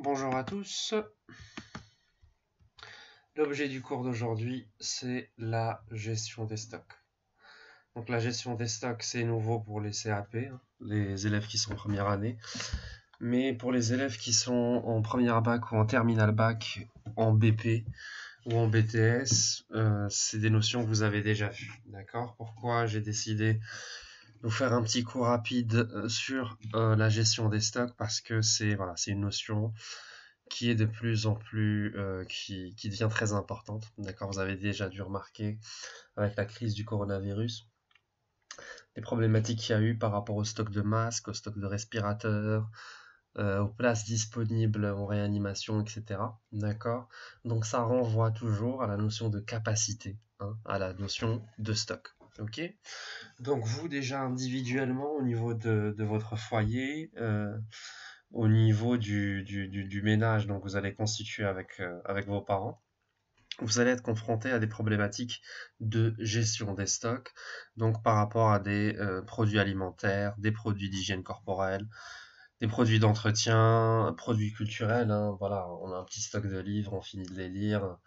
Bonjour à tous. L'objet du cours d'aujourd'hui, c'est la gestion des stocks. Donc la gestion des stocks, c'est nouveau pour les CAP, les élèves qui sont en première année. Mais pour les élèves qui sont en première bac ou en terminale bac, en BP ou en BTS, c'est des notions que vous avez déjà vues. D'accord? Pourquoi j'ai décidé de vous faire un petit cours rapide sur la gestion des stocks? Parce que c'est une notion qui est de plus en plus, qui devient très importante. D'accord, vous avez déjà dû remarquer avec la crise du coronavirus les problématiques qu'il y a eu par rapport au stock de masques, au stock de respirateurs, aux places disponibles en réanimation, etc. D'accord, donc ça renvoie toujours à la notion de capacité, à la notion de stock. Ok, donc vous déjà individuellement au niveau de votre foyer, au niveau du ménage donc vous allez constituer avec vos parents, vous allez être confronté à des problématiques de gestion des stocks, donc par rapport à des produits alimentaires, des produits d'hygiène corporelle, des produits d'entretien, produits culturels, voilà, on a un petit stock de livres, on finit de les lire,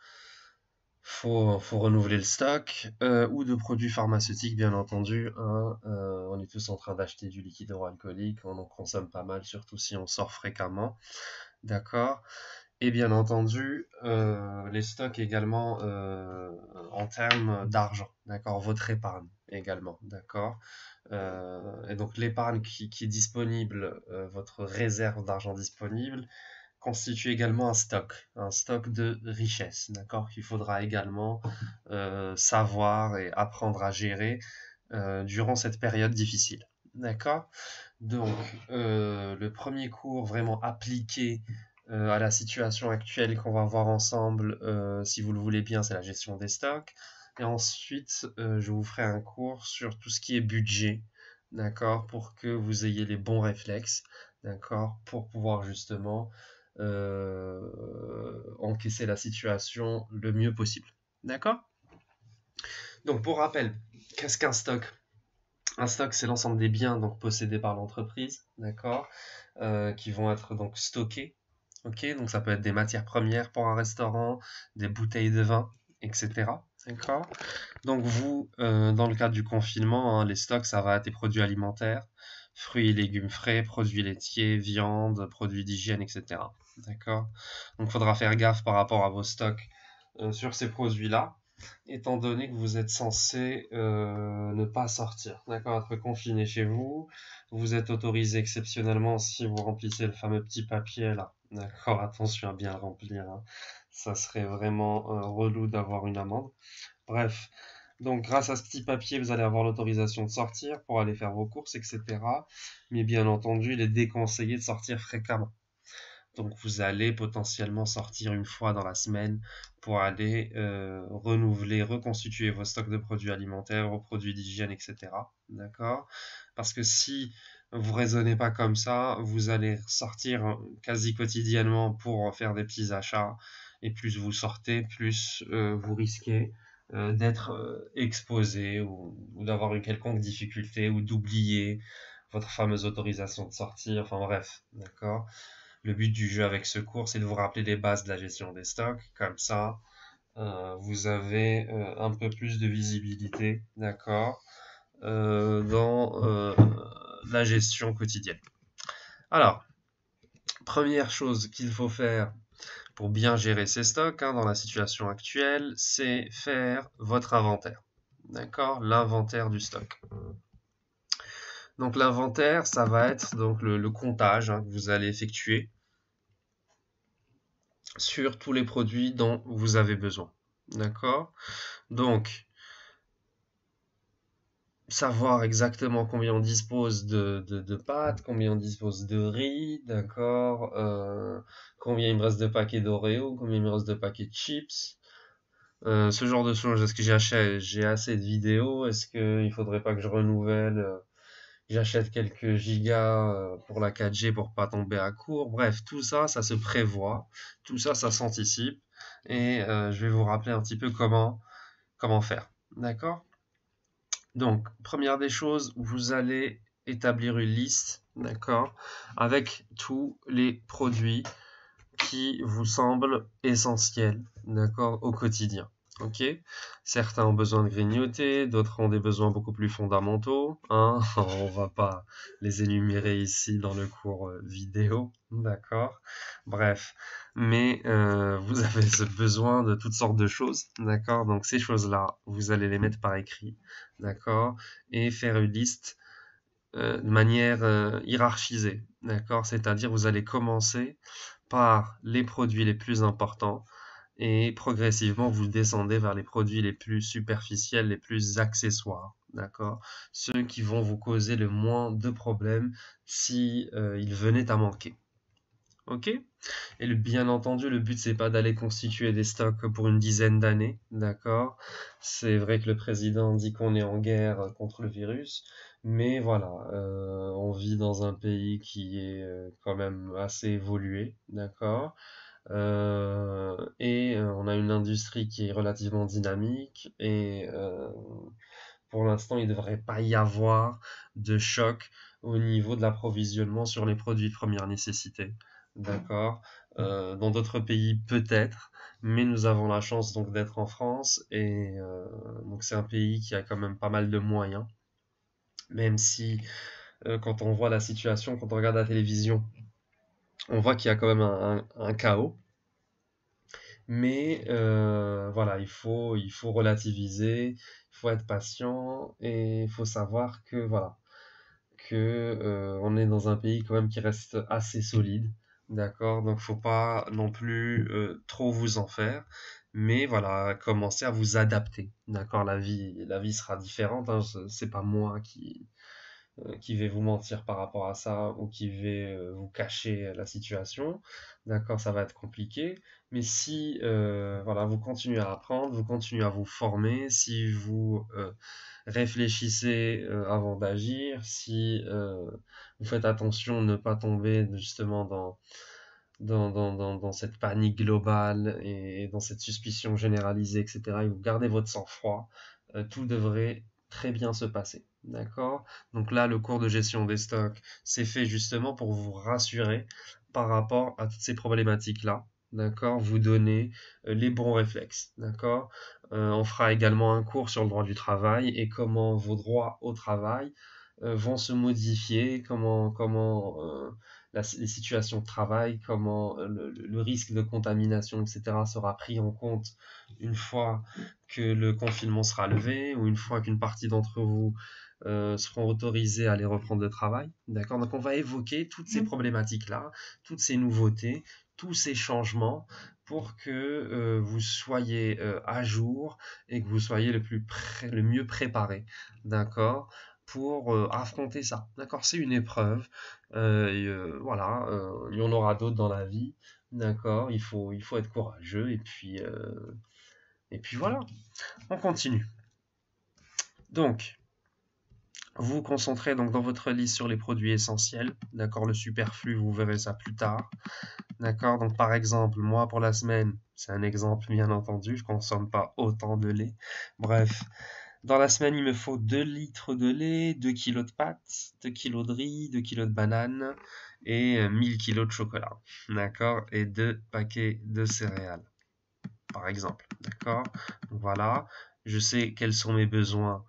faut renouveler le stock, ou de produits pharmaceutiques, bien entendu. On est tous en train d'acheter du liquide hydroalcoolique, on en consomme pas mal, surtout si on sort fréquemment. D'accord. Et bien entendu, les stocks également en termes d'argent. D'accord. Votre épargne également. D'accord. Et donc l'épargne qui est disponible, votre réserve d'argent disponible, constitue également un stock de richesse, d'accord, qu'il faudra également savoir et apprendre à gérer durant cette période difficile. D'accord. Donc, le premier cours vraiment appliqué à la situation actuelle qu'on va voir ensemble, si vous le voulez bien, c'est la gestion des stocks. Et ensuite, je vous ferai un cours sur tout ce qui est budget, d'accord, pour que vous ayez les bons réflexes, d'accord, pour pouvoir justement encaisser la situation le mieux possible. D'accord? Donc, pour rappel, qu'est-ce qu'un stock? Un stock, c'est l'ensemble des biens donc possédés par l'entreprise, d'accord, qui vont être donc stockés. Ok, donc ça peut être des matières premières pour un restaurant, des bouteilles de vin, etc. D'accord. Donc vous, dans le cadre du confinement, les stocks, ça va être des produits alimentaires, fruits et légumes frais, produits laitiers, viande, produits d'hygiène, etc. D'accord. Donc il faudra faire gaffe par rapport à vos stocks sur ces produits-là, étant donné que vous êtes censé ne pas sortir, d'accord, être confiné chez vous. Vous êtes autorisé exceptionnellement si vous remplissez le fameux petit papier là, d'accord, attention à bien le remplir, ça serait vraiment relou d'avoir une amende. Bref, donc grâce à ce petit papier, vous allez avoir l'autorisation de sortir pour aller faire vos courses, etc. Mais bien entendu, il est déconseillé de sortir fréquemment. Donc vous allez potentiellement sortir une fois dans la semaine pour aller renouveler, reconstituer vos stocks de produits alimentaires, vos produits d'hygiène, etc. D'accord? Parce que si vous raisonnez pas comme ça, vous allez sortir quasi quotidiennement pour faire des petits achats. Et plus vous sortez, plus vous risquez d'être exposé ou d'avoir une quelconque difficulté ou d'oublier votre fameuse autorisation de sortir. Enfin bref, d'accord? Le but du jeu avec ce cours, c'est de vous rappeler les bases de la gestion des stocks. Comme ça, vous avez un peu plus de visibilité, d'accord, dans la gestion quotidienne. Alors, première chose qu'il faut faire pour bien gérer ses stocks dans la situation actuelle, c'est faire votre inventaire. D'accord, l'inventaire du stock. Donc l'inventaire, ça va être donc le comptage que vous allez effectuer sur tous les produits dont vous avez besoin. D'accord? Donc, savoir exactement combien on dispose de pâtes, combien on dispose de riz, d'accord? Combien il me reste de paquets d'Oreo, combien il me reste de paquets de chips. Ce genre de choses. Est-ce que j'ai assez de vidéos? Est-ce qu'il faudrait pas que je renouvelle? J'achète quelques gigas pour la 4G pour pas tomber à court. Bref, tout ça, ça se prévoit. Tout ça, ça s'anticipe. Et je vais vous rappeler un petit peu comment faire. D'accord? Donc, première des choses, vous allez établir une liste, d'accord, avec tous les produits qui vous semble essentiel, d'accord, au quotidien. Ok, certains ont besoin de grignoter, d'autres ont des besoins beaucoup plus fondamentaux. Hein on va pas les énumérer ici dans le cours vidéo, d'accord. Bref, mais vous avez ce besoin de toutes sortes de choses, d'accord. Donc ces choses-là, vous allez les mettre par écrit, d'accord, et faire une liste de manière hiérarchisée, d'accord. C'est-à-dire vous allez commencer par les produits les plus importants et progressivement vous descendez vers les produits les plus superficiels, les plus accessoires, d'accord? Ceux qui vont vous causer le moins de problèmes si ils venaient à manquer. Ok? Et bien entendu, le but c'est pas d'aller constituer des stocks pour une dizaine d'années, d'accord? C'est vrai que le président dit qu'on est en guerre contre le virus, mais voilà, on vit dans un pays qui est quand même assez évolué, d'accord? On a une industrie qui est relativement dynamique et pour l'instant, il ne devrait pas y avoir de choc au niveau de l'approvisionnement sur les produits de première nécessité. D'accord. Dans d'autres pays, peut-être, mais nous avons la chance donc d'être en France et donc c'est un pays qui a quand même pas mal de moyens, même si quand on voit la situation, quand on regarde la télévision, on voit qu'il y a quand même un chaos. Mais voilà, il faut relativiser, il faut être patient et il faut savoir que voilà, que on est dans un pays quand même qui reste assez solide, d'accord? Donc faut pas non plus trop vous en faire, mais voilà, commencez à vous adapter, d'accord? La vie sera différente, hein, c'est pas moi qui vais vous mentir par rapport à ça ou qui vais vous cacher la situation. D'accord, ça va être compliqué. Mais si voilà, vous continuez à apprendre, vous continuez à vous former, si vous réfléchissez avant d'agir, si vous faites attention de ne pas tomber justement dans cette panique globale et dans cette suspicion généralisée, etc., et vous gardez votre sang-froid, tout devrait très bien se passer. D'accord? Donc là, le cours de gestion des stocks, c'est fait justement pour vous rassurer par rapport à toutes ces problématiques-là. D'accord? Vous donner les bons réflexes. D'accord? On fera également un cours sur le droit du travail et comment vos droits au travail vont se modifier, comment les situations de travail, comment le risque de contamination, etc., sera pris en compte une fois que le confinement sera levé ou une fois qu'une partie d'entre vous seront autorisés à aller reprendre le travail. D'accord? Donc on va évoquer toutes ces problématiques-là, toutes ces nouveautés, tous ces changements pour que vous soyez à jour et que vous soyez le mieux préparé. D'accord? Pour affronter ça. D'accord? C'est une épreuve. Voilà, il y en aura d'autres dans la vie. D'accord? Il faut être courageux et puis voilà. On continue. Donc, vous vous concentrez donc dans votre liste sur les produits essentiels, d'accord, le superflu, vous verrez ça plus tard, d'accord, donc par exemple, moi pour la semaine, c'est un exemple bien entendu, je consomme pas autant de lait, bref, dans la semaine il me faut 2 litres de lait, 2 kilos de pâtes, 2 kilos de riz, 2 kilos de bananes et 1000 kilos de chocolat, d'accord, et 2 paquets de céréales, par exemple, d'accord, donc voilà, je sais quels sont mes besoins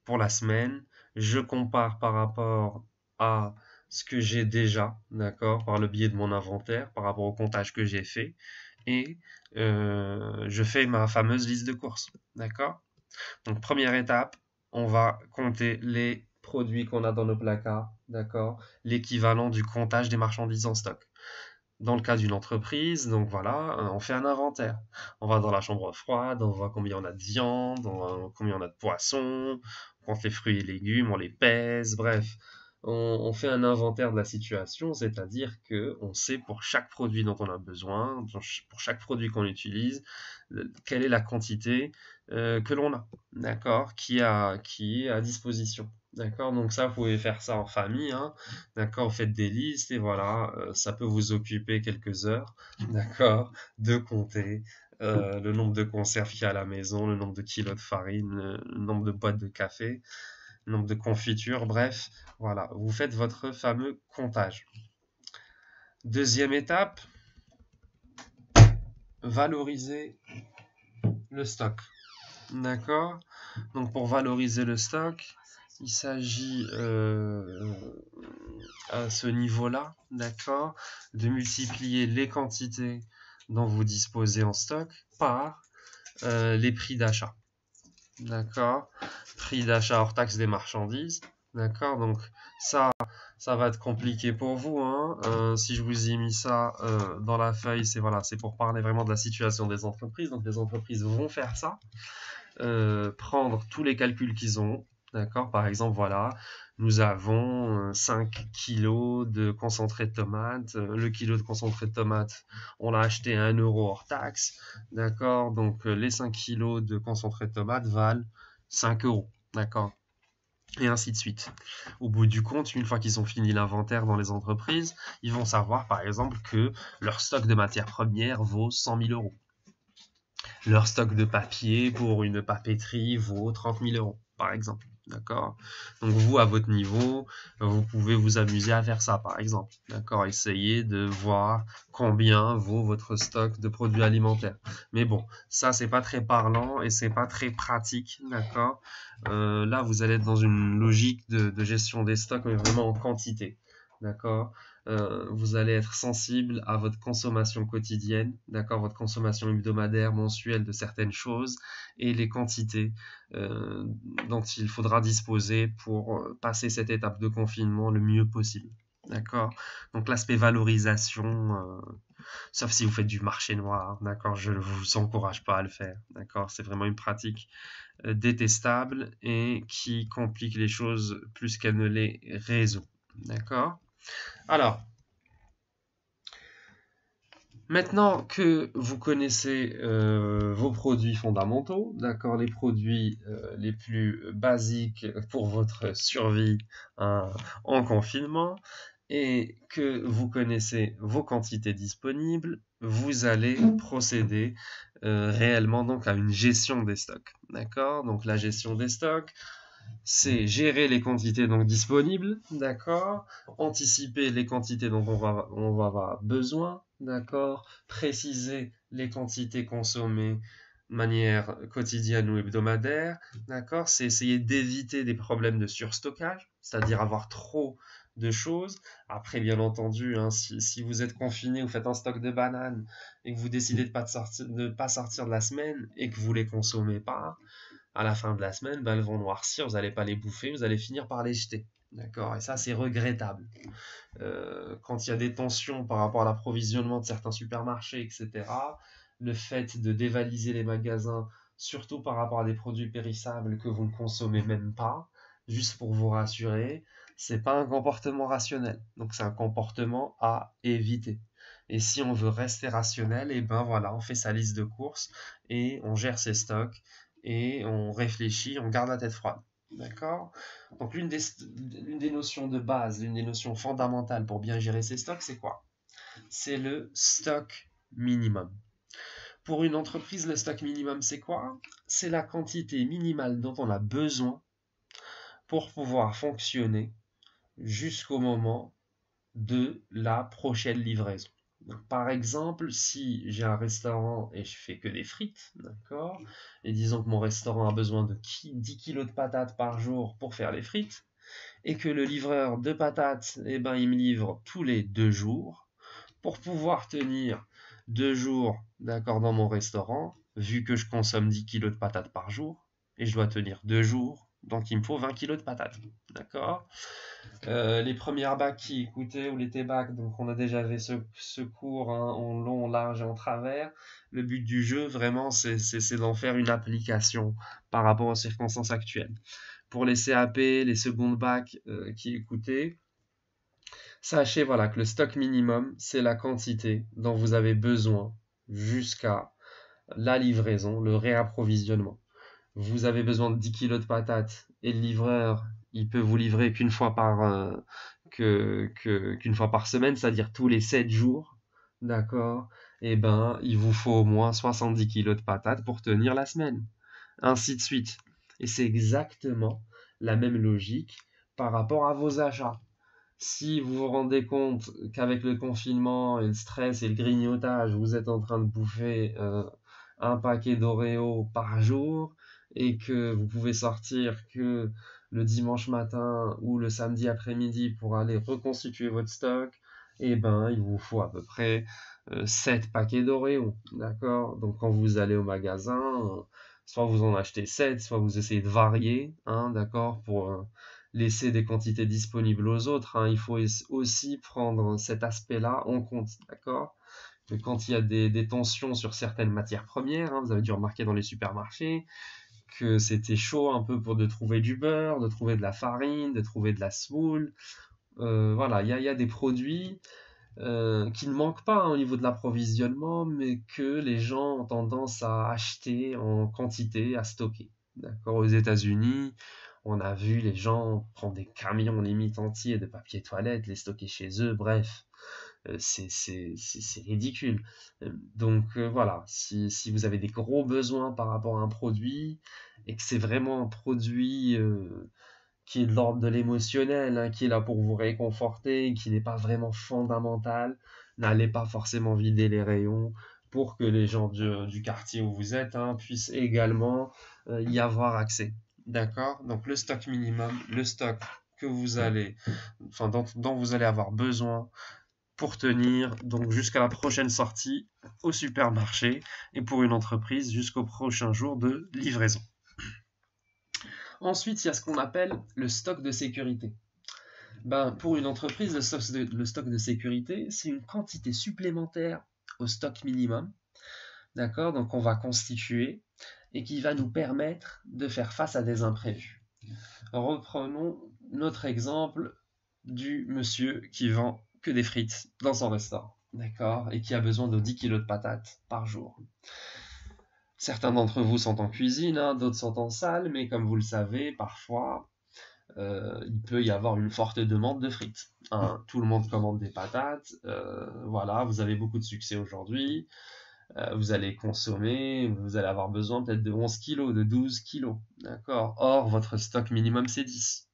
pour la semaine, je compare par rapport à ce que j'ai déjà, d'accord, par le biais de mon inventaire, par rapport au comptage que j'ai fait, et je fais ma fameuse liste de courses, d'accord. Donc première étape, on va compter les produits qu'on a dans nos placards, d'accord, l'équivalent du comptage des marchandises en stock. Dans le cas d'une entreprise, donc voilà, on fait un inventaire. On va dans la chambre froide, on voit combien on a de viande, combien on a de poissons, on compte les fruits et légumes, on les pèse, bref. On fait un inventaire de la situation, c'est-à-dire que on sait pour chaque produit dont on a besoin, pour chaque produit qu'on utilise, quelle est la quantité que l'on a, d'accord, qui est à disposition. D'accord, donc ça, vous pouvez faire ça en famille, hein. D'accord, vous faites des listes et voilà, ça peut vous occuper quelques heures, d'accord, de compter le nombre de conserves qu'il y a à la maison, le nombre de kilos de farine, le nombre de boîtes de café, le nombre de confitures, bref, voilà, vous faites votre fameux comptage. Deuxième étape, valoriser le stock. D'accord? Donc pour valoriser le stock, il s'agit à ce niveau-là, d'accord, de multiplier les quantités dont vous disposez en stock par les prix d'achat. D'accord? Prix d'achat hors taxe des marchandises. D'accord? Donc ça va être compliqué pour vous, hein. Si je vous ai mis ça dans la feuille, c'est voilà, c'est pour parler vraiment de la situation des entreprises. Donc les entreprises vont faire ça, prendre tous les calculs qu'ils ont. D'accord? Par exemple, voilà, nous avons 5 kilos de concentré de tomates. Le kilo de concentré de tomates, on l'a acheté à 1 € hors taxe. D'accord? Donc les 5 kilos de concentré de tomates valent 5 €. D'accord? Et ainsi de suite. Au bout du compte, une fois qu'ils ont fini l'inventaire dans les entreprises, ils vont savoir par exemple que leur stock de matières premières vaut 100 000 €. Leur stock de papier pour une papeterie vaut 30 000 €, par exemple. D'accord? Donc vous, à votre niveau, vous pouvez vous amuser à faire ça, par exemple. D'accord? Essayez de voir combien vaut votre stock de produits alimentaires. Mais bon, ça, c'est pas très parlant et c'est pas très pratique. D'accord? Là, vous allez être dans une logique de gestion des stocks, mais vraiment en quantité. D'accord? Vous allez être sensible à votre consommation quotidienne, d'accord, votre consommation hebdomadaire, mensuelle de certaines choses et les quantités dont il faudra disposer pour passer cette étape de confinement le mieux possible. D'accord? Donc l'aspect valorisation, sauf si vous faites du marché noir, d'accord, je ne vous encourage pas à le faire, d'accord, c'est vraiment une pratique détestable et qui complique les choses plus qu'elle ne les résout. D'accord? Alors, maintenant que vous connaissez vos produits fondamentaux, d'accord, les produits les plus basiques pour votre survie en confinement, et que vous connaissez vos quantités disponibles, vous allez procéder réellement donc à une gestion des stocks. D'accord? Donc la gestion des stocks, c'est gérer les quantités donc disponibles, d'accord, anticiper les quantités dont on va avoir besoin, d'accord, préciser les quantités consommées de manière quotidienne ou hebdomadaire, d'accord, c'est essayer d'éviter des problèmes de surstockage, c'est-à-dire avoir trop de choses. Après, bien entendu, hein, si vous êtes confiné, vous faites un stock de bananes et que vous décidez de ne pas sortir de la semaine et que vous les consommez pas, à la fin de la semaine, elles vont noircir, vous n'allez pas les bouffer, vous allez finir par les jeter. D'accord? Et ça, c'est regrettable. Quand il y a des tensions par rapport à l'approvisionnement de certains supermarchés, etc., le fait de dévaliser les magasins, surtout par rapport à des produits périssables que vous ne consommez même pas, juste pour vous rassurer, c'est pas un comportement rationnel. Donc c'est un comportement à éviter. Et si on veut rester rationnel, et ben voilà, on fait sa liste de courses et on gère ses stocks et on réfléchit, on garde la tête froide. D'accord? Donc l'une des notions de base, l'une des notions fondamentales pour bien gérer ses stocks, c'est quoi? C'est le stock minimum. Pour une entreprise, le stock minimum, c'est quoi? C'est la quantité minimale dont on a besoin pour pouvoir fonctionner jusqu'au moment de la prochaine livraison. Donc, par exemple, si j'ai un restaurant et je fais que des frites, d'accord, et disons que mon restaurant a besoin de 10 kilos de patates par jour pour faire les frites, et que le livreur de patates, eh ben, il me livre tous les 2 jours, pour pouvoir tenir 2 jours, d'accord, dans mon restaurant, vu que je consomme 10 kilos de patates par jour, et je dois tenir 2 jours, donc il me faut 20 kilos de patates, d'accord. Les premières bacs qui écoutaient, ou les T-bacs, donc on a déjà fait ce cours hein, en long, en large et en travers. Le but du jeu, vraiment, c'est d'en faire une application par rapport aux circonstances actuelles. Pour les CAP, les secondes bacs qui écoutaient, sachez voilà, que le stock minimum, c'est la quantité dont vous avez besoin jusqu'à la livraison, le réapprovisionnement. Vous avez besoin de 10 kilos de patates et le livreur, il peut vous livrer qu'une fois qu'une fois par semaine, c'est-à-dire tous les 7 jours, d'accord? Eh ben, il vous faut au moins 70 kilos de patates pour tenir la semaine. Ainsi de suite. Et c'est exactement la même logique par rapport à vos achats. Si vous vous rendez compte qu'avec le confinement et le stress et le grignotage, vous êtes en train de bouffer un paquet d'Oreo par jour et que vous pouvez sortir que le dimanche matin ou le samedi après-midi pour aller reconstituer votre stock, eh ben, il vous faut à peu près 7 paquets d'Oreo, d'accord? Donc quand vous allez au magasin, soit vous en achetez 7, soit vous essayez de varier, hein, d'accord, pour laisser des quantités disponibles aux autres, hein. Il faut aussi prendre cet aspect-là en compte, d'accord? Que quand il y a des tensions sur certaines matières premières, hein, vous avez dû remarquer dans les supermarchés que c'était chaud un peu pour de trouver du beurre, de trouver de la farine, de trouver de la semoule. Voilà, il y a des produits qui ne manquent pas, hein, au niveau de l'approvisionnement, mais que les gens ont tendance à acheter en quantité, à stocker. D'accord? Aux États-Unis, on a vu les gens prendre des camions limite entiers de papier toilette, les stocker chez eux, bref. C'est ridicule. Donc voilà, si vous avez des gros besoins par rapport à un produit et que c'est vraiment un produit qui est de l'ordre de l'émotionnel, hein, qui est là pour vous réconforter, qui n'est pas vraiment fondamental, n'allez pas forcément vider les rayons pour que les gens du quartier où vous êtes, hein, puissent également y avoir accès. D'accord? Donc le stock minimum, le stock que vous allez, enfin dont vous allez avoir besoin pour tenir donc jusqu'à la prochaine sortie au supermarché et pour une entreprise jusqu'au prochain jour de livraison. Ensuite, il y a ce qu'on appelle le stock de sécurité. Ben, pour une entreprise, le stock de sécurité, c'est une quantité supplémentaire au stock minimum, d'accord? Donc on va constituer et qui va nous permettre de faire face à des imprévus. Reprenons notre exemple du monsieur qui vend que des frites dans son restaurant, d'accord? Et qui a besoin de 10 kg de patates par jour. Certains d'entre vous sont en cuisine, hein, d'autres sont en salle, mais comme vous le savez, parfois, il peut y avoir une forte demande de frites, hein. Tout le monde commande des patates, voilà, vous avez beaucoup de succès aujourd'hui, vous allez consommer, vous allez avoir besoin peut-être de 11 kg, de 12 kg, d'accord? Or, votre stock minimum, c'est 10.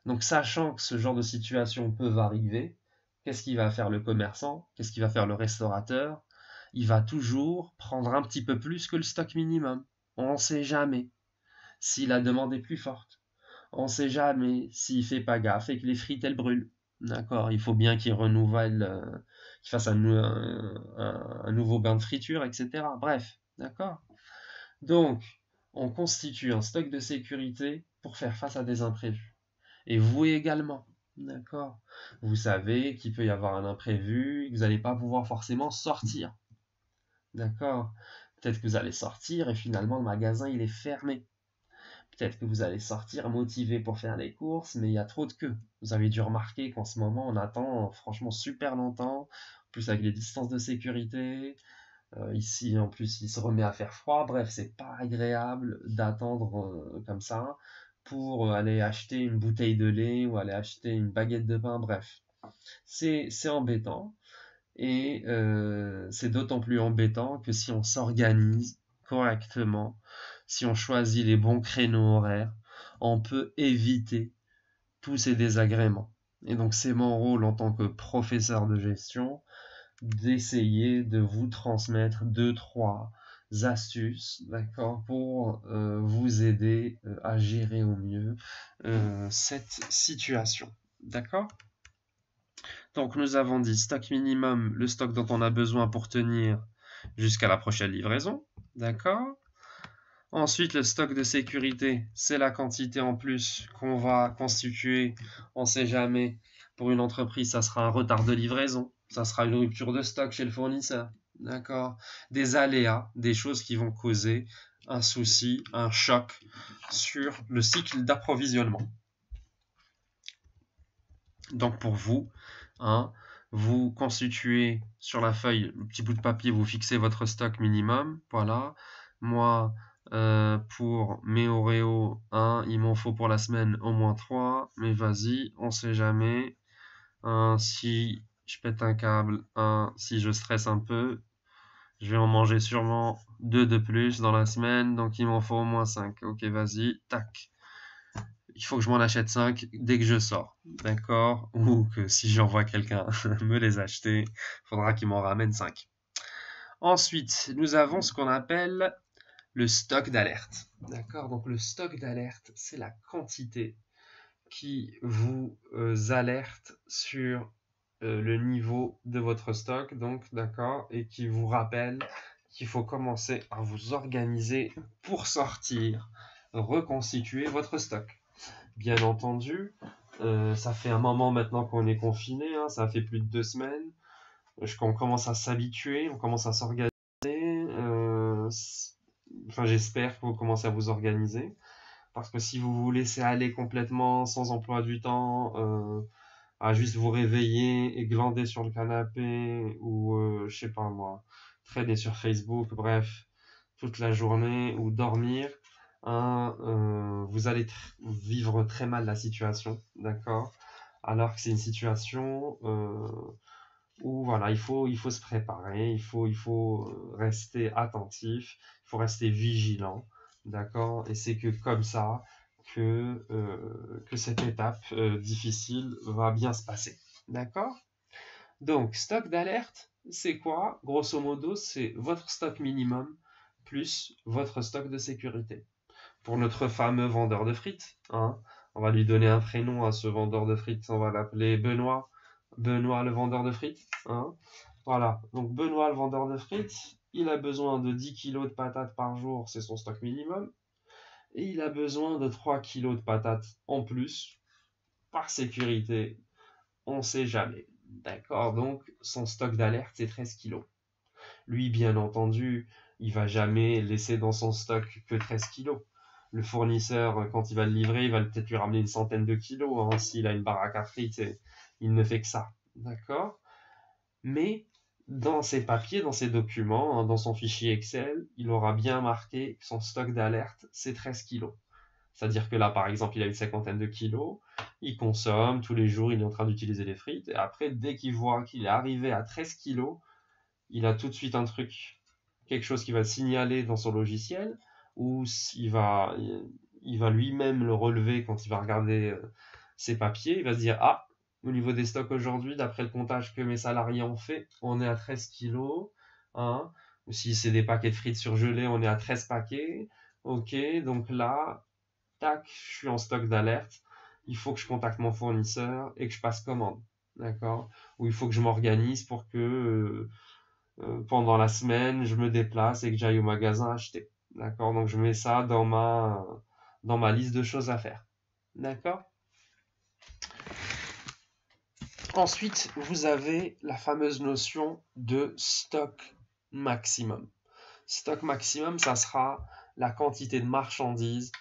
Donc, sachant que ce genre de situation peut arriver, qu'est-ce qu'il va faire le commerçant? Qu'est-ce qu'il va faire le restaurateur? Il va toujours prendre un petit peu plus que le stock minimum. On ne sait jamais si la demande est plus forte. On ne sait jamais s'il fait pas gaffe et que les frites, elles brûlent. D'accord? Il faut bien qu'il renouvelle, qu'il fasse un nouveau bain de friture, etc. Bref, d'accord? Donc, on constitue un stock de sécurité pour faire face à des imprévus. Et vous également, d'accord? Vous savez qu'il peut y avoir un imprévu, que vous n'allez pas pouvoir forcément sortir, d'accord? Peut-être que vous allez sortir et finalement le magasin il est fermé. Peut-être que vous allez sortir motivé pour faire les courses, mais il y a trop de queues. Vous avez dû remarquer qu'en ce moment on attend franchement super longtemps, en plus avec les distances de sécurité. Ici en plus il se remet à faire froid, bref c'est pas agréable d'attendre comme ça pour aller acheter une bouteille de lait ou aller acheter une baguette de pain, bref. C'est embêtant et c'est d'autant plus embêtant que si on s'organise correctement, si on choisit les bons créneaux horaires, on peut éviter tous ces désagréments. Et donc c'est mon rôle en tant que professeur de gestion d'essayer de vous transmettre 2-3 astuces, d'accord, pour vous aider à gérer au mieux cette situation, d'accord? Donc nous avons dit stock minimum, le stock dont on a besoin pour tenir jusqu'à la prochaine livraison, d'accord? Ensuite, le stock de sécurité, c'est la quantité en plus qu'on va constituer, on ne sait jamais. Pour une entreprise, ça sera un retard de livraison, ça sera une rupture de stock chez le fournisseur, d'accord? Des aléas, des choses qui vont causer un souci, un choc sur le cycle d'approvisionnement. Donc pour vous, hein, vous constituez sur la feuille, le petit bout de papier, vous fixez votre stock minimum, voilà. Moi, pour mes Oreo, il m'en faut pour la semaine au moins 3, mais vas-y, on sait jamais. Si je pète un câble, si je stresse un peu, je vais en manger sûrement 2 de plus dans la semaine, donc il m'en faut au moins 5. Ok, vas-y, tac. il faut que je m'en achète 5 dès que je sors, d'accord? Ou que si j'envoie quelqu'un me les acheter, il faudra qu'il m'en ramène 5. Ensuite, nous avons ce qu'on appelle le stock d'alerte, d'accord? Donc le stock d'alerte, c'est la quantité qui vous alerte sur le niveau de votre stock, donc d'accord, et qui vous rappelle qu'il faut commencer à vous organiser pour sortir, reconstituer votre stock. Bien entendu, ça fait un moment maintenant qu'on est confiné, hein, ça fait plus de 2 semaines, on commence à s'habituer, on commence à s'organiser, enfin j'espère que vous commencez à vous organiser, parce que si vous vous laissez aller complètement sans emploi du temps, à juste vous réveiller et glander sur le canapé ou je sais pas moi, traîner sur Facebook, bref, toute la journée ou dormir, hein, vous allez vivre très mal la situation, d'accord? Alors que c'est une situation où voilà, il faut se préparer, il faut rester attentif, il faut rester vigilant, d'accord? Et c'est que comme ça que cette étape difficile va bien se passer, d'accord? Donc, stock d'alerte, c'est quoi? Grosso modo, c'est votre stock minimum plus votre stock de sécurité. Pour notre fameux vendeur de frites, hein, on va lui donner un prénom à ce vendeur de frites, on va l'appeler Benoît. Benoît le vendeur de frites, hein. Voilà, donc Benoît le vendeur de frites, il a besoin de 10 kg de patates par jour, c'est son stock minimum. Et il a besoin de 3 kg de patates en plus, par sécurité, on ne sait jamais. D'accord, donc son stock d'alerte c'est 13 kg. Lui, bien entendu, il va jamais laisser dans son stock que 13 kg. Le fournisseur, quand il va le livrer, il va peut-être lui ramener une centaine de kilos, hein, s'il a une baraque à frites, il ne fait que ça. D'accord? Mais dans ses papiers, dans ses documents, hein, dans son fichier Excel, il aura bien marqué que son stock d'alerte, c'est 13 kg. C'est-à-dire que là, par exemple, il a une cinquantaine de kilos, il consomme tous les jours, il est en train d'utiliser les frites, et après, dès qu'il voit qu'il est arrivé à 13 kilos, il a tout de suite un truc, quelque chose qui va signaler dans son logiciel, ou il va lui-même le relever quand il va regarder ses papiers, il va se dire, ah, au niveau des stocks aujourd'hui, d'après le comptage que mes salariés ont fait, on est à 13 kilos, hein, ou si c'est des paquets de frites surgelés, on est à 13 paquets, ok, donc là, tac, je suis en stock d'alerte, il faut que je contacte mon fournisseur et que je passe commande, d'accord? Ou il faut que je m'organise pour que pendant la semaine, je me déplace et que j'aille au magasin acheter, d'accord? Donc je mets ça dans ma liste de choses à faire, d'accord? Ensuite, vous avez la fameuse notion de stock maximum. Stock maximum, ça sera la quantité de marchandises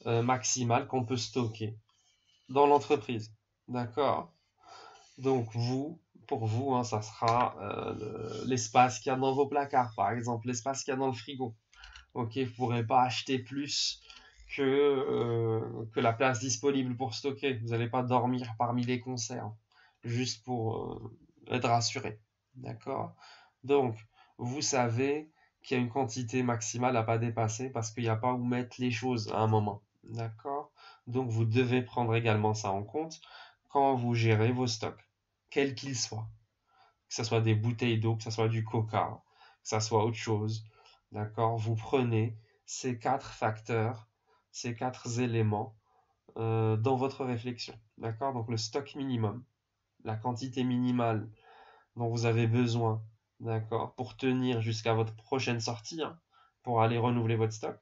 maximale qu'on peut stocker dans l'entreprise. D'accord? Donc pour vous, hein, ça sera l'espace qu'il y a dans vos placards, par exemple, l'espace qu'il y a dans le frigo. Ok, vous ne pourrez pas acheter plus que la place disponible pour stocker. Vous n'allez pas dormir parmi les conserves, juste pour être rassuré. D'accord? Donc, vous savez qu'il y a une quantité maximale à pas dépasser parce qu'il n'y a pas où mettre les choses à un moment. D'accord? Donc, vous devez prendre également ça en compte quand vous gérez vos stocks, quels qu'ils soient. Que ce soit des bouteilles d'eau, que ce soit du coca, que ce soit autre chose. D'accord? Vous prenez ces 4 facteurs, ces 4 éléments dans votre réflexion. D'accord? Donc le stock minimum, la quantité minimale dont vous avez besoin, d'accord, pour tenir jusqu'à votre prochaine sortie, hein, pour aller renouveler votre stock.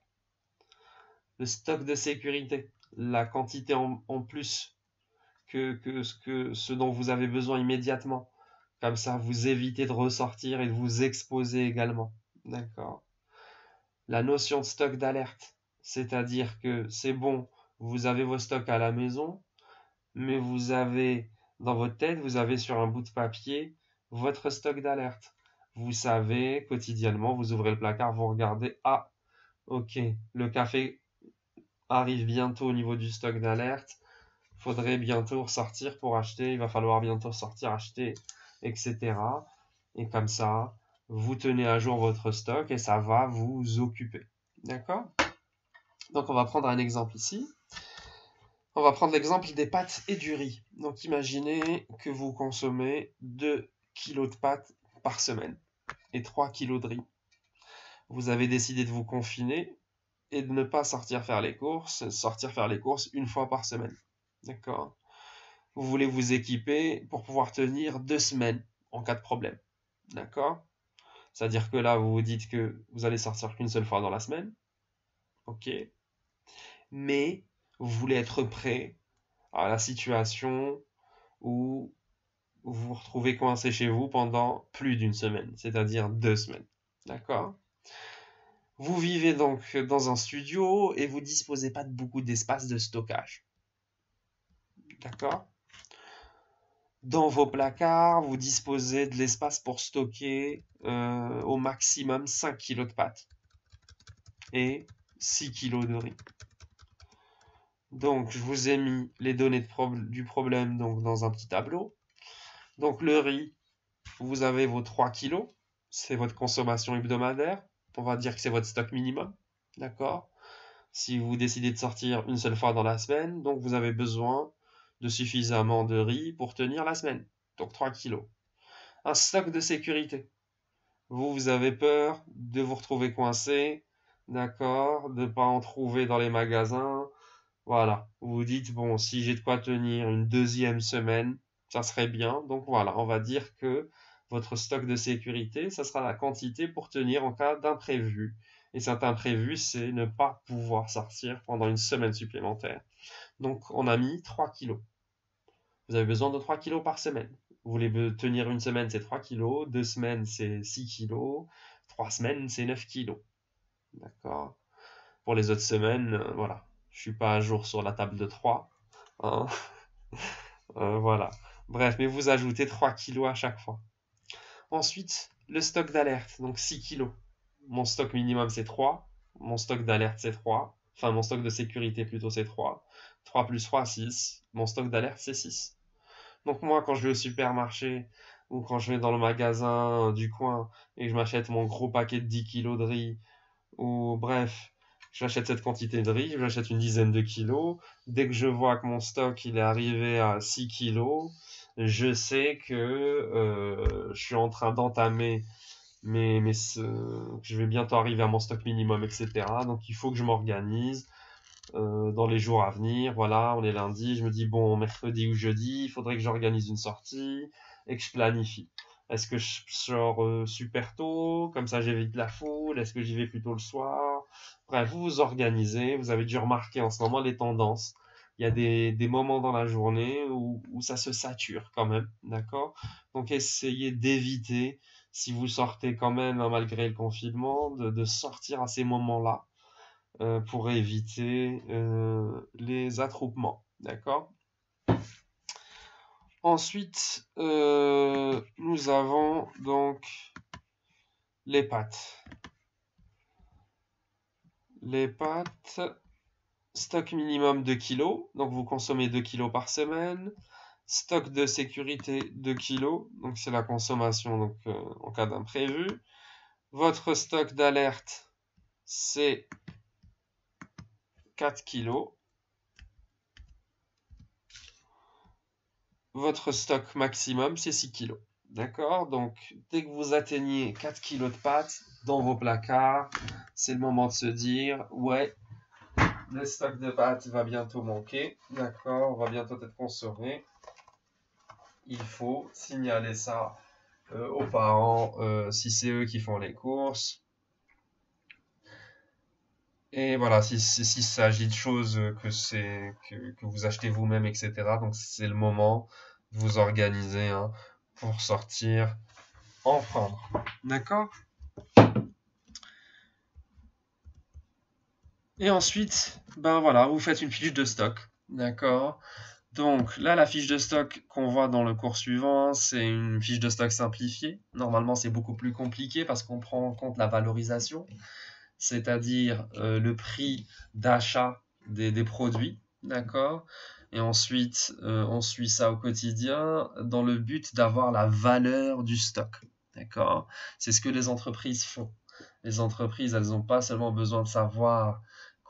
Le stock de sécurité, la quantité en plus que ce dont vous avez besoin immédiatement. Comme ça, vous évitez de ressortir et de vous exposer également. D'accord? La notion de stock d'alerte, c'est-à-dire que c'est bon, vous avez vos stocks à la maison, mais vous avez dans votre tête, vous avez sur un bout de papier votre stock d'alerte. Vous savez, quotidiennement, vous ouvrez le placard, vous regardez, ah, ok, le café arrive bientôt au niveau du stock d'alerte, faudrait bientôt ressortir pour acheter, il va falloir bientôt sortir acheter, etc. Et comme ça, vous tenez à jour votre stock et ça va vous occuper. D'accord? Donc on va prendre un exemple ici. On va prendre l'exemple des pâtes et du riz. Donc imaginez que vous consommez 2 kg de pâtes par semaine et 3 kg de riz. Vous avez décidé de vous confiner et de ne pas sortir faire les courses, une fois par semaine. D'accord? Vous voulez vous équiper pour pouvoir tenir 2 semaines en cas de problème. D'accord? C'est-à-dire que là, vous vous dites que vous allez sortir qu'une seule fois dans la semaine. Ok. Mais vous voulez être prêt à la situation où vous vous retrouvez coincé chez vous pendant plus d'une semaine, c'est-à-dire 2 semaines. D'accord? Vous vivez donc dans un studio et vous disposez pas de beaucoup d'espace de stockage. D'accord? Dans vos placards, vous disposez de l'espace pour stocker au maximum 5 kg de pâtes et 6 kg de riz. Donc, je vous ai mis les données du problème donc, dans un petit tableau. Donc, le riz, vous avez vos 3 kg, c'est votre consommation hebdomadaire. On va dire que c'est votre stock minimum. D'accord? Si vous décidez de sortir une seule fois dans la semaine, donc vous avez besoin de suffisamment de riz pour tenir la semaine. Donc 3 kg. Un stock de sécurité. Vous avez peur de vous retrouver coincé, d'accord, de ne pas en trouver dans les magasins. Voilà, vous vous dites, bon, si j'ai de quoi tenir une deuxième semaine, ça serait bien. Donc voilà, on va dire que votre stock de sécurité, ça sera la quantité pour tenir en cas d'imprévu. Et cet imprévu, c'est ne pas pouvoir sortir pendant une semaine supplémentaire. Donc on a mis 3 kilos. Vous avez besoin de 3 kilos par semaine. Vous voulez tenir une semaine, c'est 3 kilos. 2 semaines, c'est 6 kilos. 3 semaines, c'est 9 kilos. D'accord? Pour les autres semaines, voilà. Je suis pas à jour sur la table de 3. Hein. Voilà. Bref, mais vous ajoutez 3 kilos à chaque fois. Ensuite, le stock d'alerte, donc 6 kilos. Mon stock minimum, c'est 3. Mon stock d'alerte, c'est 3. Enfin, mon stock de sécurité, plutôt, c'est 3. 3 plus 3, 6. Mon stock d'alerte, c'est 6. Donc moi, quand je vais au supermarché ou quand je vais dans le magasin du coin et que je m'achète mon gros paquet de 10 kilos de riz, ou bref, j'achète cette quantité de riz, j'achète une dizaine de kilos. Dès que je vois que mon stock il est arrivé à 6 kilos, je sais que je suis en train d'entamer que je vais bientôt arriver à mon stock minimum, etc. Donc il faut que je m'organise dans les jours à venir. Voilà, on est lundi, je me dis bon, mercredi ou jeudi, il faudrait que j'organise une sortie et que je planifie. Est-ce que je sors super tôt, comme ça j'évite la foule? Est-ce que j'y vais plutôt le soir? Bref, vous vous organisez, vous avez dû remarquer en ce moment les tendances. Il y a des moments dans la journée où ça se sature quand même, d'accord? Donc essayez d'éviter, si vous sortez quand même, hein, malgré le confinement, de sortir à ces moments-là pour éviter les attroupements, d'accord? Ensuite, nous avons donc les pâtes. Les pâtes, stock minimum 2 kg, donc vous consommez 2 kg par semaine. Stock de sécurité 2 kg, donc c'est la consommation donc, en cas d'imprévu. Votre stock d'alerte, c'est 4 kg. Votre stock maximum, c'est 6 kg. D'accord? Donc, dès que vous atteignez 4 kg de pâtes dans vos placards, c'est le moment de se dire, ouais, le stock de pâtes va bientôt manquer. D'accord? Va bientôt être consommé. Il faut signaler ça aux parents si c'est eux qui font les courses. Et voilà, s'il s'agit de choses que vous achetez vous-même, etc. Donc c'est le moment de vous organiser hein, pour sortir en prendre. D'accord? Et ensuite, ben voilà, vous faites une fiche de stock. D'accord? Donc là, la fiche de stock qu'on voit dans le cours suivant, c'est une fiche de stock simplifiée. Normalement, c'est beaucoup plus compliqué parce qu'on prend en compte la valorisation, c'est-à-dire le prix d'achat des produits, d'accord? Et ensuite, on suit ça au quotidien dans le but d'avoir la valeur du stock, d'accord? C'est ce que les entreprises font. Les entreprises, elles n'ont pas seulement besoin de savoir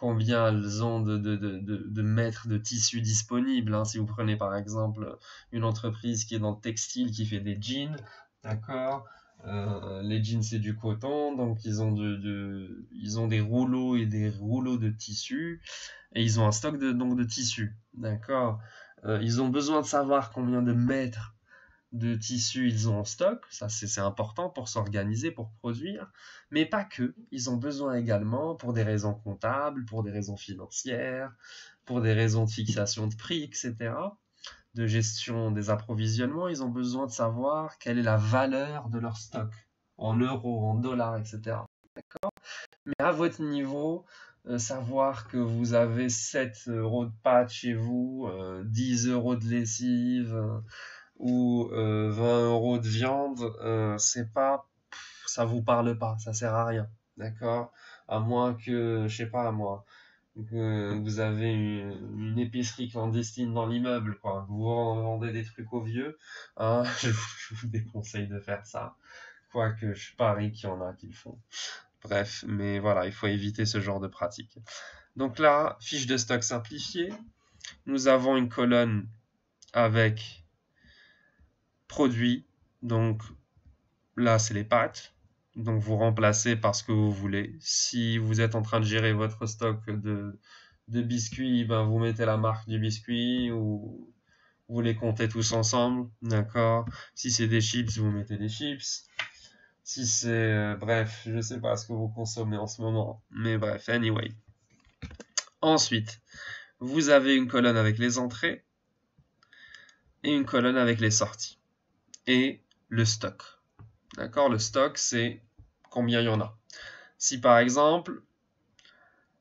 combien elles ont de mètres de tissu disponibles, hein. Si vous prenez par exemple une entreprise qui est dans le textile, qui fait des jeans, d'accord, les jeans c'est du coton, donc ils ont, ils ont des rouleaux et des rouleaux de tissu, et ils ont un stock donc de tissu, d'accord. Ils ont besoin de savoir combien de mètres de tissu ils ont en stock, ça c'est important pour s'organiser, pour produire, mais pas que, ils ont besoin également pour des raisons comptables, pour des raisons financières, pour des raisons de fixation de prix, etc., de gestion des approvisionnements, ils ont besoin de savoir quelle est la valeur de leur stock, en euros, en dollars, etc. Mais à votre niveau, savoir que vous avez 7 euros de pâtes chez vous, 10 euros de lessive, ou 20 euros de viande, c'est pas, ça vous parle pas, ça sert à rien, d'accord? À moins que, je sais pas moi, que vous avez une épicerie clandestine dans l'immeuble, quoi. Vous vendez des trucs aux vieux, hein, je vous déconseille de faire ça. Quoique je parie qu'il y en a qui le font. Bref, mais voilà, il faut éviter ce genre de pratique. Donc là, fiche de stock simplifiée. Nous avons une colonne avec produits. Donc là, c'est les pâtes. Donc vous remplacez par ce que vous voulez. Si vous êtes en train de gérer votre stock de biscuits, ben vous mettez la marque du biscuit ou vous les comptez tous ensemble, d'accord? Si c'est des chips, vous mettez des chips. Si c'est... bref, je sais pas ce que vous consommez en ce moment. Mais bref, anyway. Ensuite, vous avez une colonne avec les entrées et une colonne avec les sorties. Et le stock. D'accord? Le stock, c'est combien il y en a. Si par exemple,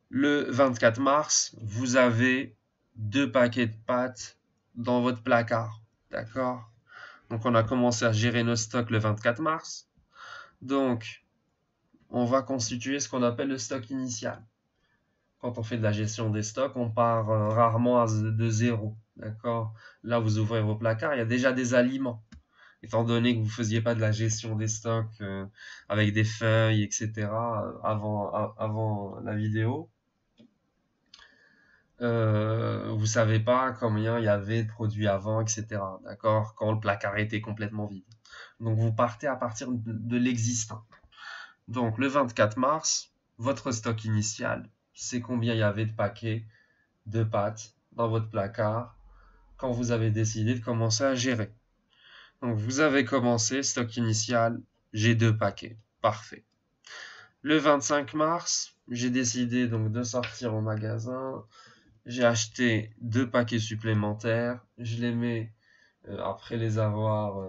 le 24 mars, vous avez 2 paquets de pâtes dans votre placard. D'accord? Donc on a commencé à gérer nos stocks le 24 mars. Donc, on va constituer ce qu'on appelle le stock initial. Quand on fait de la gestion des stocks, on part rarement de zéro. D'accord? Là, vous ouvrez vos placards, il y a déjà des aliments. Étant donné que vous ne faisiez pas de la gestion des stocks avec des feuilles, etc. avant la vidéo, vous savez pas combien il y avait de produits avant, etc. D'accord? Quand le placard était complètement vide. Donc vous partez à partir de l'existant. Donc le 24 mars, votre stock initial, c'est combien il y avait de paquets de pâtes dans votre placard quand vous avez décidé de commencer à gérer. Donc vous avez commencé, stock initial, j'ai 2 paquets. Parfait. Le 25 mars, j'ai décidé donc de sortir au magasin. J'ai acheté 2 paquets supplémentaires. Je les mets, après les avoir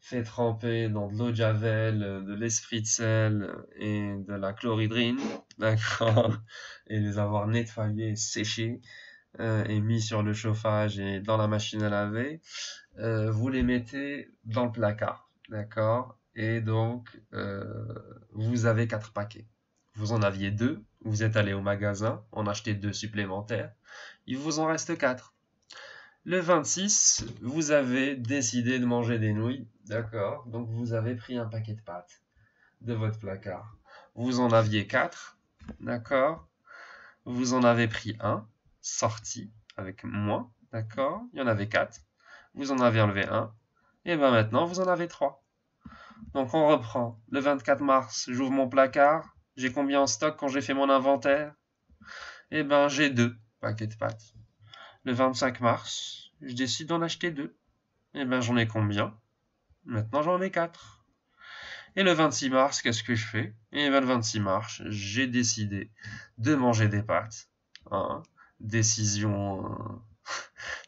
fait tremper dans de l'eau de javel, de l'esprit de sel et de la chlorhydrine. D'accord? Et les avoir nettoyés, séchés et mis sur le chauffage et dans la machine à laver. Vous les mettez dans le placard, d'accord? Et donc, vous avez 4 paquets. Vous en aviez 2, vous êtes allé au magasin, on a acheté 2 supplémentaires, il vous en reste 4. Le 26, vous avez décidé de manger des nouilles, d'accord? Donc vous avez pris un paquet de pâtes de votre placard. Vous en aviez 4, d'accord? Vous en avez pris un, sorti avec moins, d'accord? Il y en avait 4. Vous en avez enlevé un, et bien maintenant vous en avez 3. Donc on reprend. Le 24 mars, j'ouvre mon placard. J'ai combien en stock quand j'ai fait mon inventaire? Eh ben j'ai 2 paquets de pâtes. Le 25 mars, je décide d'en acheter 2. Eh ben j'en ai combien? Maintenant j'en ai 4. Et le 26 mars, qu'est-ce que je fais? Eh ben le 26 mars, j'ai décidé de manger des pâtes. Hein? Décision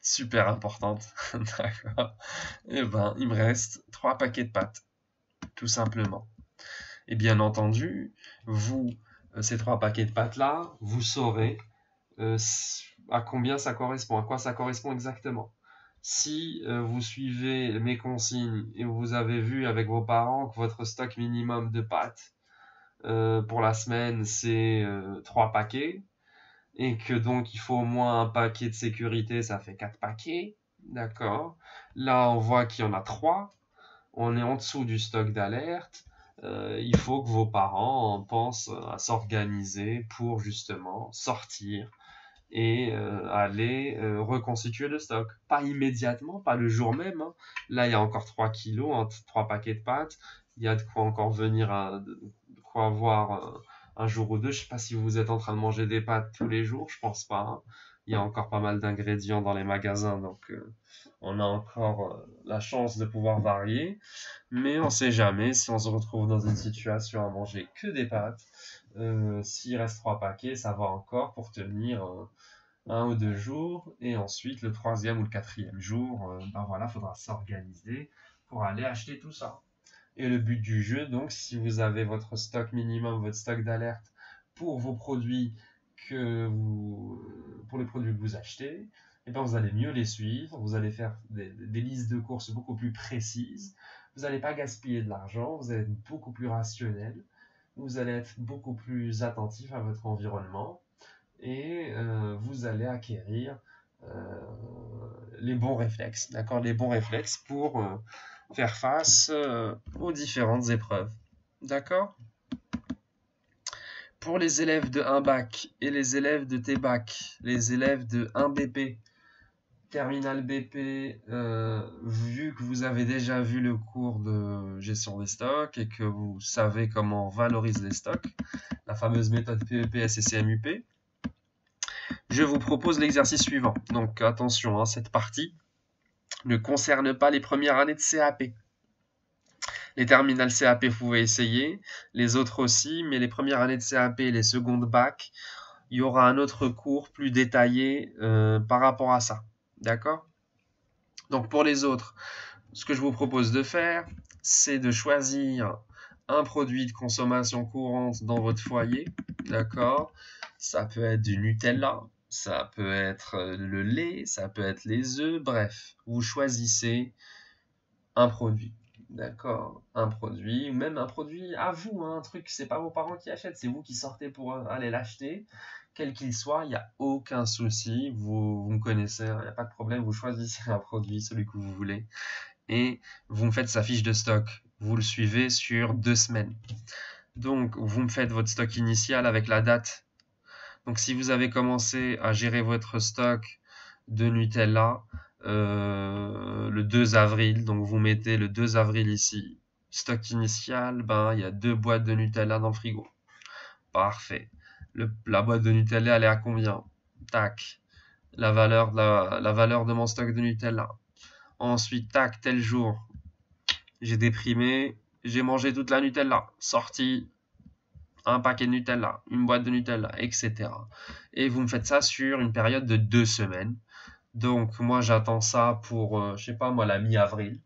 super importante. D'accord. Eh ben il me reste 3 paquets de pâtes. Tout simplement. Et bien entendu, vous, ces 3 paquets de pâtes-là, vous saurez à combien ça correspond, à quoi ça correspond exactement. Si vous suivez mes consignes et vous avez vu avec vos parents que votre stock minimum de pâtes pour la semaine, c'est 3 paquets, et que donc il faut au moins un paquet de sécurité, ça fait 4 paquets, d'accord. Là, on voit qu'il y en a 3. On est en dessous du stock d'alerte. il faut que vos parents pensent à s'organiser pour justement sortir et aller reconstituer le stock. Pas immédiatement, pas le jour même, hein. Là, il y a encore 3 kilos, hein, 3 paquets de pâtes. Il y a de quoi encore venir, de quoi avoir un jour ou deux. Je sais pas si vous êtes en train de manger des pâtes tous les jours, je pense pas, hein. Il y a encore pas mal d'ingrédients dans les magasins, donc on a encore la chance de pouvoir varier. Mais on sait jamais si on se retrouve dans une situation à manger que des pâtes. S'il reste 3 paquets, ça va encore pour tenir 1 ou 2 jours. Et ensuite, le troisième ou le quatrième jour, ben voilà, faudra s'organiser pour aller acheter tout ça. Et le but du jeu, donc, si vous avez votre stock minimum, votre stock d'alerte pour vos produits pour les produits que vous achetez, et ben vous allez mieux les suivre, vous allez faire des listes de courses beaucoup plus précises, vous n'allez pas gaspiller de l'argent, vous allez être beaucoup plus rationnel, vous allez être beaucoup plus attentif à votre environnement et vous allez acquérir les bons réflexes, d'accord, les bons réflexes pour faire face aux différentes épreuves, d'accord. Pour les élèves de 1 bac et les élèves de T-bac, les élèves de 1 BP, terminal BP, vu que vous avez déjà vu le cours de gestion des stocks et que vous savez comment on valorise les stocks, la fameuse méthode PEPS et CMUP, je vous propose l'exercice suivant. Donc attention, hein, cette partie ne concerne pas les premières années de CAP. Les terminales CAP, vous pouvez essayer, les autres aussi, mais les premières années de CAP et les secondes bac, il y aura un autre cours plus détaillé par rapport à ça. D'accord? Donc pour les autres, ce que je vous propose de faire, c'est de choisir un produit de consommation courante dans votre foyer. D'accord? Ça peut être du Nutella, ça peut être le lait, ça peut être les œufs, bref, vous choisissez un produit. D'accord, un produit, ou même un produit à vous, hein, un truc, c'est pas vos parents qui achètent, c'est vous qui sortez pour aller l'acheter, quel qu'il soit, il n'y a aucun souci, vous me connaissez, il n'y a pas de problème, vous choisissez un produit, celui que vous voulez, et vous me faites sa fiche de stock, vous le suivez sur 2 semaines. Donc, vous me faites votre stock initial avec la date. Donc, si vous avez commencé à gérer votre stock de Nutella, le 2 avril, donc vous mettez le 2 avril ici, stock initial, ben il y a 2 boîtes de Nutella dans le frigo. Parfait. La boîte de Nutella, elle est à combien? Tac. La valeur de mon stock de Nutella. Ensuite, tac, tel jour, j'ai déprimé, j'ai mangé toute la Nutella. Sorti un paquet de Nutella, une boîte de Nutella, etc. Et vous me faites ça sur une période de 2 semaines. Donc moi j'attends ça pour, je sais pas moi, la mi-avril.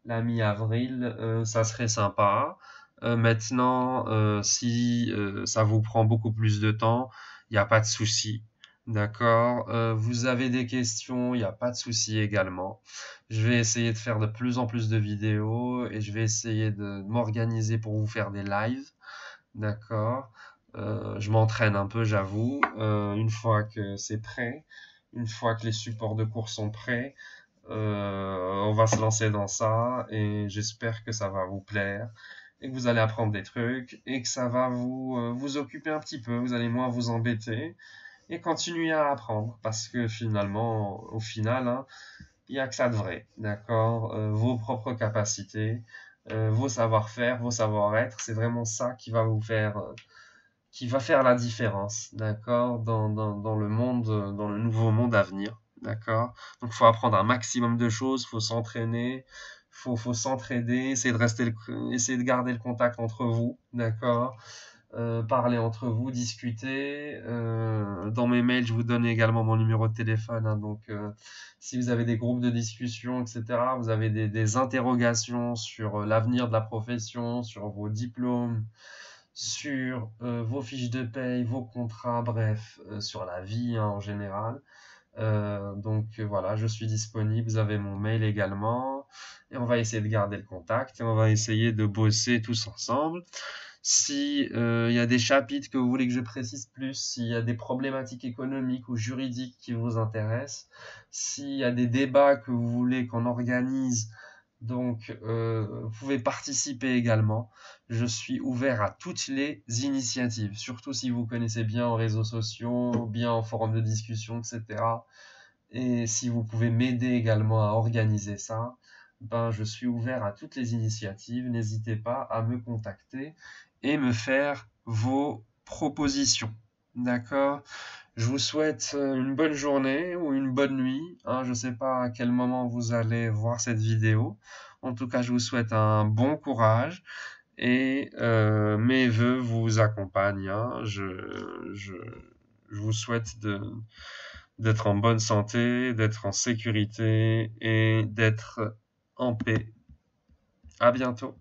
La mi-avril, ça serait sympa. Maintenant, si ça vous prend beaucoup plus de temps, il n'y a pas de souci. D'accord. Vous avez des questions, il n'y a pas de souci également. Je vais essayer de faire de plus en plus de vidéos et je vais essayer de m'organiser pour vous faire des lives. D'accord. Je m'entraîne un peu, j'avoue. Une fois que c'est prêt, une fois que les supports de cours sont prêts, on va se lancer dans ça et j'espère que ça va vous plaire et que vous allez apprendre des trucs et que ça va vous occuper un petit peu. Vous allez moins vous embêter et continuer à apprendre parce que finalement, au final, hein, il n'y a que ça de vrai. D'accord? Vos propres capacités, vos savoir-faire, vos savoir-être, c'est vraiment ça qui va vous faire qui va faire la différence, d'accord, dans le monde, dans le nouveau monde à venir, d'accord. Donc, il faut apprendre un maximum de choses, il faut s'entraîner, faut s'entraider, essayer de garder le contact entre vous, d'accord. Parler entre vous, discuter. Dans mes mails, je vous donne également mon numéro de téléphone, hein, donc si vous avez des groupes de discussion, etc., vous avez des interrogations sur l'avenir de la profession, sur vos diplômes, sur vos fiches de paye, vos contrats, bref, sur la vie, hein, en général. Donc voilà, je suis disponible, vous avez mon mail également, et on va essayer de garder le contact, et on va essayer de bosser tous ensemble. Si il y a des chapitres que vous voulez que je précise plus, s'il y a des problématiques économiques ou juridiques qui vous intéressent, s'il y a des débats que vous voulez qu'on organise Donc, vous pouvez participer également. Je suis ouvert à toutes les initiatives, surtout si vous connaissez bien en réseaux sociaux, bien en forum de discussion, etc. Et si vous pouvez m'aider également à organiser ça, ben, je suis ouvert à toutes les initiatives. N'hésitez pas à me contacter et me faire vos propositions. D'accord? Je vous souhaite une bonne journée ou une bonne nuit, hein. Je ne sais pas à quel moment vous allez voir cette vidéo. En tout cas, je vous souhaite un bon courage et mes vœux vous accompagnent, hein. Je vous souhaite d'être en bonne santé, d'être en sécurité et d'être en paix. À bientôt.